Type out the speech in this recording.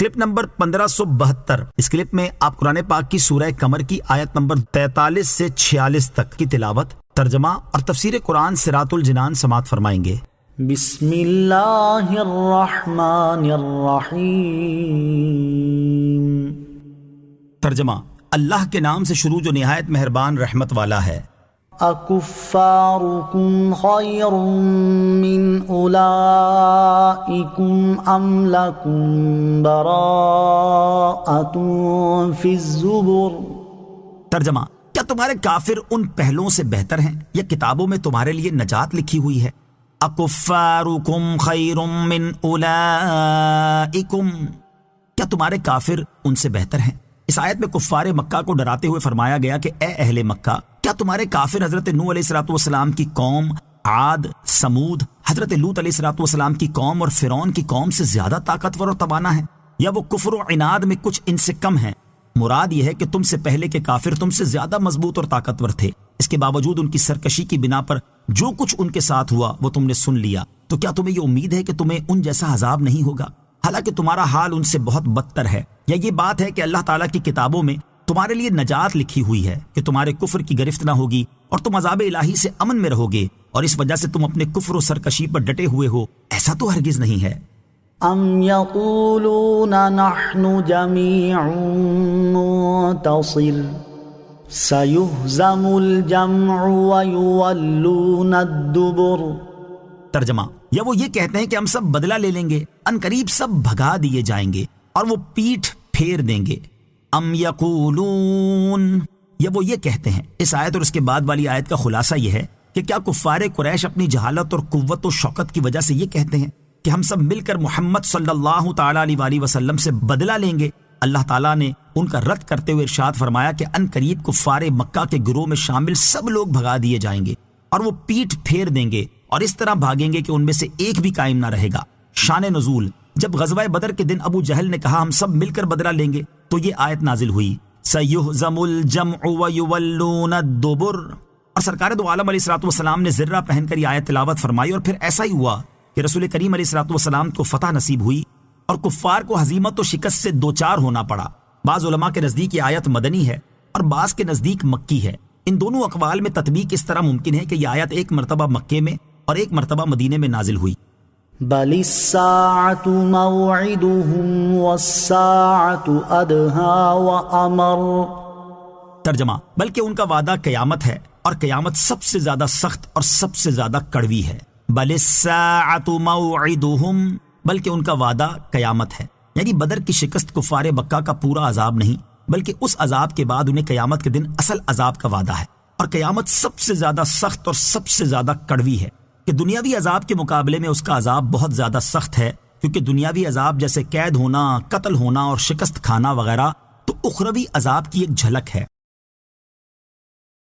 Clip number 1572۔ اس clip میں آپ قرآن پاک کی سورہ قمر کی آیت نمبر 43 سے 46 تک کی تلاوت، ترجمہ اور تفسیر قرآن صراط الجنان سماعت فرمائیں گے۔ بسم اللہ الرحمن الرحیم۔ ترجمہ، اللہ کے نام سے شروع جو نہایت مہربان رحمت والا ہے۔ اکفارکم خیر من اولئکم ام لکم براءۃ فی الزبر۔ ترجمہ، کیا تمہارے کافر ان پہلوں سے بہتر ہیں یا کتابوں میں تمہارے لیے نجات لکھی ہوئی ہے؟ اکفارکم خیر من اولئکم، کیا تمہارے کافر ان سے بہتر ہیں؟ اس آیت میں کفار مکہ کو ڈراتے ہوئے فرمایا گیا کہ اے اہل مکہ، کیا تمہارے کافر حضرت نوح علیہ السلام کی قوم، عاد، سمود، حضرت لوط علیہ السلام کی قوم اور فرعون کی قوم سے زیادہ طاقتور اور توانا ہیں، یا وہ کفر و عناد میں کچھ ان سے کم ہیں؟ مراد یہ ہے کہ تم سے پہلے کے کافر تم سے زیادہ مضبوط اور طاقتور تھے، اس کے باوجود ان کی سرکشی کی بنا پر جو کچھ ان کے ساتھ ہوا وہ تم نے سن لیا، تو کیا تمہیں یہ امید ہے کہ تمہیں ان جیسا عذاب نہیں ہوگا، حالانکہ تمہارا حال ان سے بہت بدتر ہے؟ یا یہ بات ہے کہ اللہ تعالیٰ کی کتابوں میں تمہارے لیے نجات لکھی ہوئی ہے کہ تمہارے کفر کی گرفت نہ ہوگی اور تم عذاب الہی سے امن میں رہو گے، اور اس وجہ سے تم اپنے کفر و سرکشی پر ڈٹے ہوئے ہو؟ ایسا تو ہرگز نہیں ہے۔ ام یقولون نحن جمیع منتصر سیہزم الجمع ویولون الدبر۔ ترجمہ، یا وہ یہ کہتے ہیں کہ ہم سب بدلہ لے لیں گے، ان قریب سب بھگا دیے جائیں گے اور وہ پیٹھ پھیر دیں گے۔ ام یقولون، یا وہ یہ کہتے ہیں۔ اس آیت اور اس کے بعد والی آیت کا خلاصہ یہ ہے کہ کیا کفار قریش اپنی جہالت اور قوت و شوکت کی وجہ سے یہ کہتے ہیں کہ ہم سب مل کر محمد صلی اللہ تعالیٰ علیہ وسلم سے بدلہ لیں گے؟ اللہ تعالیٰ نے ان کا رد کرتے ہوئے ارشاد فرمایا کہ ان قریب کفار مکہ کے گروہ میں شامل سب لوگ بھگا دیے جائیں گے اور وہ پیٹھ پھیر دیں گے، اور اس طرح بھاگیں گے کہ ان میں سے ایک بھی قائم نہ رہے گا۔ شان نزول، جب غزوہ بدر کے دن ابو جہل نے کہا ہم سب مل کر بدلہ لیں گے تو یہ آیت نازل ہوئی، سیہزم الجمع ویولون الدبر، اور سرکار دو عالم علیہ السلام نے زرہ پہن کر یہ آیت تلاوت فرمائی، اور پھر ایسا ہی ہوا کہ رسول کریم علیہ السلام کو فتح نصیب ہوئی اور کفار کو ہزیمت و شکست سے دوچار ہونا پڑا۔ بعض علماء کے نزدیک یہ آیت مدنی ہے اور بعض کے نزدیک مکی ہے۔ ان دونوں اقوال میں تطبیق اس طرح ممکن ہے کہ یہ آیت ایک مرتبہ مکے میں اور ایک مرتبہ مدینے میں نازل ہوئی۔ بل الساعة موعدهم والساعة أدهى وأمر۔ ترجمہ، بلکہ ان کا وعدہ قیامت ہے اور قیامت سب سے زیادہ سخت اور سب سے زیادہ کڑوی ہے۔ بل الساعة موعدهم، بلکہ ان کا وعدہ قیامت ہے، یعنی بدر کی شکست کفار مکہ کا پورا عذاب نہیں، بلکہ اس عذاب کے بعد انہیں قیامت کے دن اصل عذاب کا وعدہ ہے، اور قیامت سب سے زیادہ سخت اور سب سے زیادہ کڑوی ہے کہ دنیاوی عذاب کے مقابلے میں اس کا عذاب بہت زیادہ سخت ہے، کیونکہ دنیاوی عذاب جیسے قید ہونا، قتل ہونا اور شکست کھانا وغیرہ تو اخروی عذاب کی ایک جھلک ہے۔